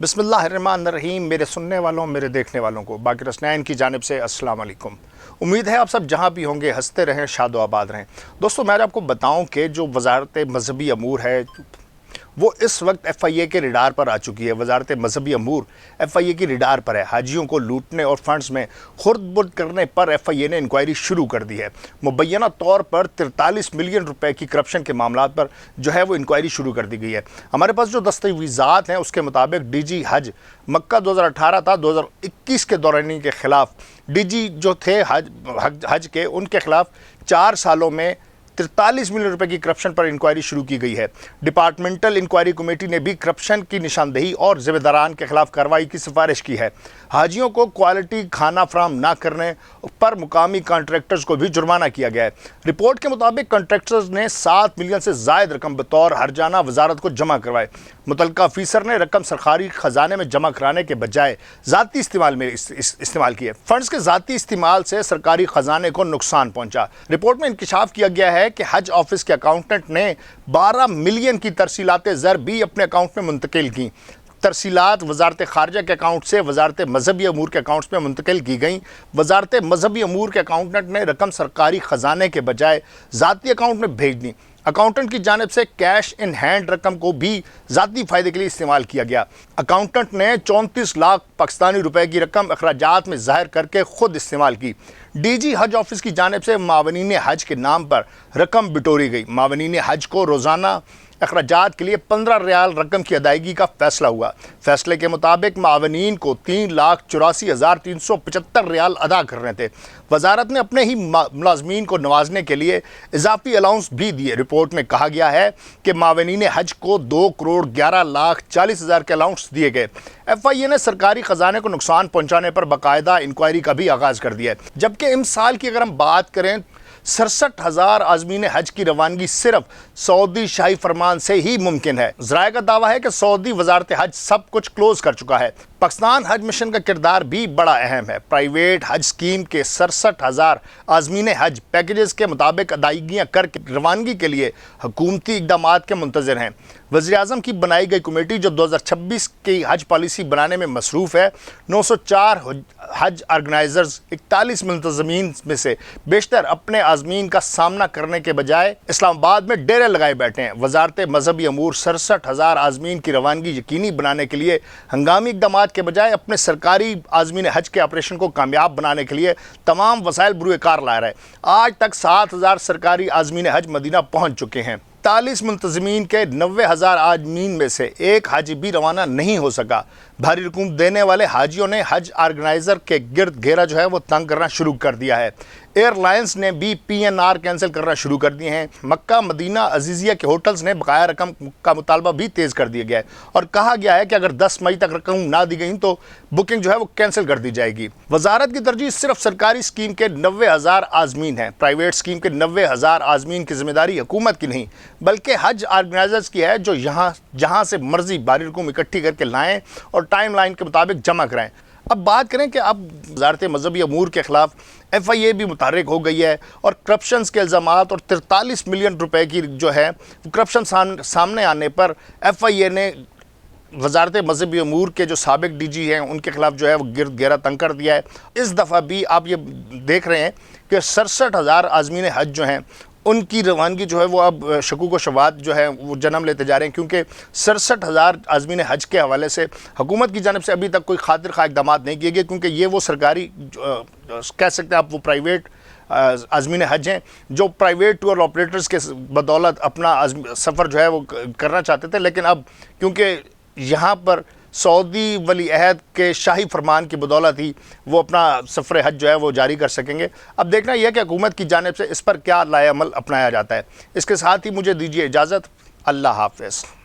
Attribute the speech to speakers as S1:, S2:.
S1: बिस्मिल्लाहिर्रहमानिर्रहीम। मेरे सुनने वालों, मेरे देखने वालों को बाक़ी रसनैन की जानिब से अस्सलाम वालेकुम। उम्मीद है आप सब जहाँ भी होंगे हंसते रहें, शादो आबाद रहें। दोस्तों, मैं आपको बताऊं कि जो वजारत मजहबी अमूर है वो इस वक्त FIA के रिडार पर आ चुकी है। वजारत मजहबी अमूर FIA की रिडार पर है। हाजियों को लूटने और फंड्स में खुर्द-बुर्द करने पर FIA ने इंक्वायरी शुरू कर दी है। मुबैना तौर पर 43 मिलियन रुपए की करप्शन के मामला पर जो है वो इंक्वायरी शुरू कर दी गई है। हमारे पास जो दस्तावेज़ात हैं उसके मुताबिक DG हज मक्का 2018 था, 2021 के दौरान के खिलाफ DG जो थे हज के, उनके खिलाफ 4 सालों में 43 मिलियन रुपए की करप्शन पर इंक्वायरी शुरू की गई है। डिपार्टमेंटल इंक्वायरी कमेटी ने भी करप्शन की निशानदेही और जिम्मेदारान के खिलाफ कार्रवाई की सिफारिश की है। हाजियों को क्वालिटी खाना फराहम न करने पर मुकामी कॉन्ट्रैक्टर्स को भी जुर्माना किया गया है। रिपोर्ट के मुताबिक कॉन्ट्रैक्टर्स ने 7 मिलियन से जायद रकम बतौर हरजाना वजारत को जमा करवाए। मुतलका अफीसर ने रकम सरकारी खजाने में जमा कराने के बजाय ज़ाती इस्तेमाल किए। फंड्स के ज़ाती इस्तेमाल से सरकारी खजाने को नुकसान पहुंचा। रिपोर्ट में इंकशाफ किया गया है कि हज ऑफिस के अकाउंटेंट ने 12 मिलियन की तरसीलात ज़र भी अपने अकाउंट में मुंतकिल की। तरसीलात वजारत खारजा के अकाउंट से वजारत मजहबी अमूर के अकाउंट्स में मुंतकिल की गई। वजारत मजहबी अमूर के अकाउंटेंट ने रकम सरकारी खजाने के बजाय ज़ाती अकाउंट में भेज दी। अकाउंटेंट की जानिब से कैश इन हैंड रकम को भी ज़ाती फ़ायदे के लिए इस्तेमाल किया गया। अकाउंटेंट ने 34 लाख पाकिस्तानी रुपए की रकम अखराजात में ज़ाहिर करके ख़ुद इस्तेमाल की। DG हज ऑफिस की जानिब से मावनीन हज के नाम पर रकम बिटोरी गई। मावनीन हज को रोज़ाना अखराजात के लिए 15 रियाल रकम की अदायगी का फैसला हुआ। फैसले के मुताबिक मावनीन को 3,84,375 रियाल अदा करने थे। वजारत ने अपने ही मुलाजमीन को नवाजने के लिए इजाफी अलाउंस भी दिए। रिपोर्ट में कहा गया है कि मावनीन हज को 2,11,40,000 के अलाउंस दिए गए। FIA ने सरकारी खजाने को नुकसान पहुंचाने पर बाकायदा इंक्वायरी का भी आगाज़ कर दिया है। जबकि इमसाल की अगर हम बात करें, 67,000 आज़मीन हज की रवानगी सिर्फ सऊदी शाही फरमान से ही मुमकिन है। ज़राए का दावा है कि सऊदी वजारत हज सब कुछ क्लोज कर चुका है। पाकिस्तान हज मिशन का किरदार भी बड़ा अहम है। प्राइवेट हज स्कीम के 67,000 आज़मीन हज पैकेजेस के मुताबिक अदायगियाँ करके रवानगी के लिए हुकूमती इक़दामात के मुंतज़िर हैं। वज़ीर-ए-आज़म की बनाई गई कमेटी जो 2026 की हज पॉलिसी बनाने में मसरूफ़ है, 904 हज ऑर्गेनाइज़र्स 41 मुंतज़मीन में से बेशतर अपने आज़मीन का सामना करने के बजाय इस्लामाबाद में डेरे लगाए बैठे हैं। वजारत मजहबी अमूर 67,000 आज़मीन की रवानगी यकीनी बनाने के लिए हंगामी इक़दामात के बजाय अपने सरकारी आज़मीन हज के ऑपरेशन को कामयाब बनाने के लिए तमाम वसाइल बुरुए कार ला रहा है। आज तक 7,000 सरकारी आज़मीन हज मदीना पहुँच चुके हैं। 40 मुंतज़मीन के 90,000 आज़मीन में से एक हाजी भी रवाना नहीं हो सका। भारी रकूम देने वाले हाजियों ने हज ऑर्गेनाइज़र के गिर्द घेरा जो है वो तंग करना शुरू कर दिया है। एयरलाइंस ने भी PNR कैंसिल करना शुरू कर दिए हैं। मक्का मदीना अजीज़िया के होटल्स ने बकाया रकम का मुतालबा भी तेज़ कर दिया गया है और कहा गया है कि अगर 10 मई तक रकम ना दी गई तो बुकिंग जो है वो कैंसिल कर दी जाएगी। वजारत की तरजीह सिर्फ सरकारी स्कीम के 90,000 आज़मीन हैं। प्राइवेट स्कीम के 90,000 आज़मीन की जिम्मेदारी हुकूमत की नहीं बल्कि हज ऑर्गेनाइजर्स की है, जो जहाँ से मर्जी भारी रकूम इकट्ठी करके लाएँ और टाइम लाइन के मुताबिक जमा कराएँ। अब बात करें कि अब वजारत मजहबी अमूर के खिलाफ FIA भी मुतहर्रिक हो गई है और करप्शन के इल्ज़ामात और 43 मिलियन रुपए की जो है करप्शन सामने आने पर FIA ने वजारत मजहबी अमूर के जो साबिक DG हैं उनके खिलाफ जो है वो गिरद घेरा तंग कर दिया है। इस दफ़ा भी आप ये देख रहे हैं कि 67,000 आज़मीन हज जो हैं उनकी रवानगी जो है वो अब शकूक व शवात जो है वो जन्म लेते जा रहे हैं, क्योंकि 67,000 आज़मीन हज के हवाले से हुकूमत की जानिब से अभी तक कोई खातिर खा इक़दामात नहीं किए गए, क्योंकि ये वो सरकारी कह सकते हैं आप वो प्राइवेट आज़मीन हज हैं जो प्राइवेट टूर ऑपरेटर्स के बदौलत अपना सफ़र जो है वो करना चाहते थे। लेकिन अब क्योंकि यहाँ पर सऊदी वली अहद के शाही फरमान की बदौलत ही वो अपना सफ़र हज जो है वो जारी कर सकेंगे। अब देखना यह है कि हुकूमत की जानिब से इस पर क्या लाए अमल अपनाया जाता है। इसके साथ ही मुझे दीजिए इजाज़त। अल्लाह हाफ़िज़।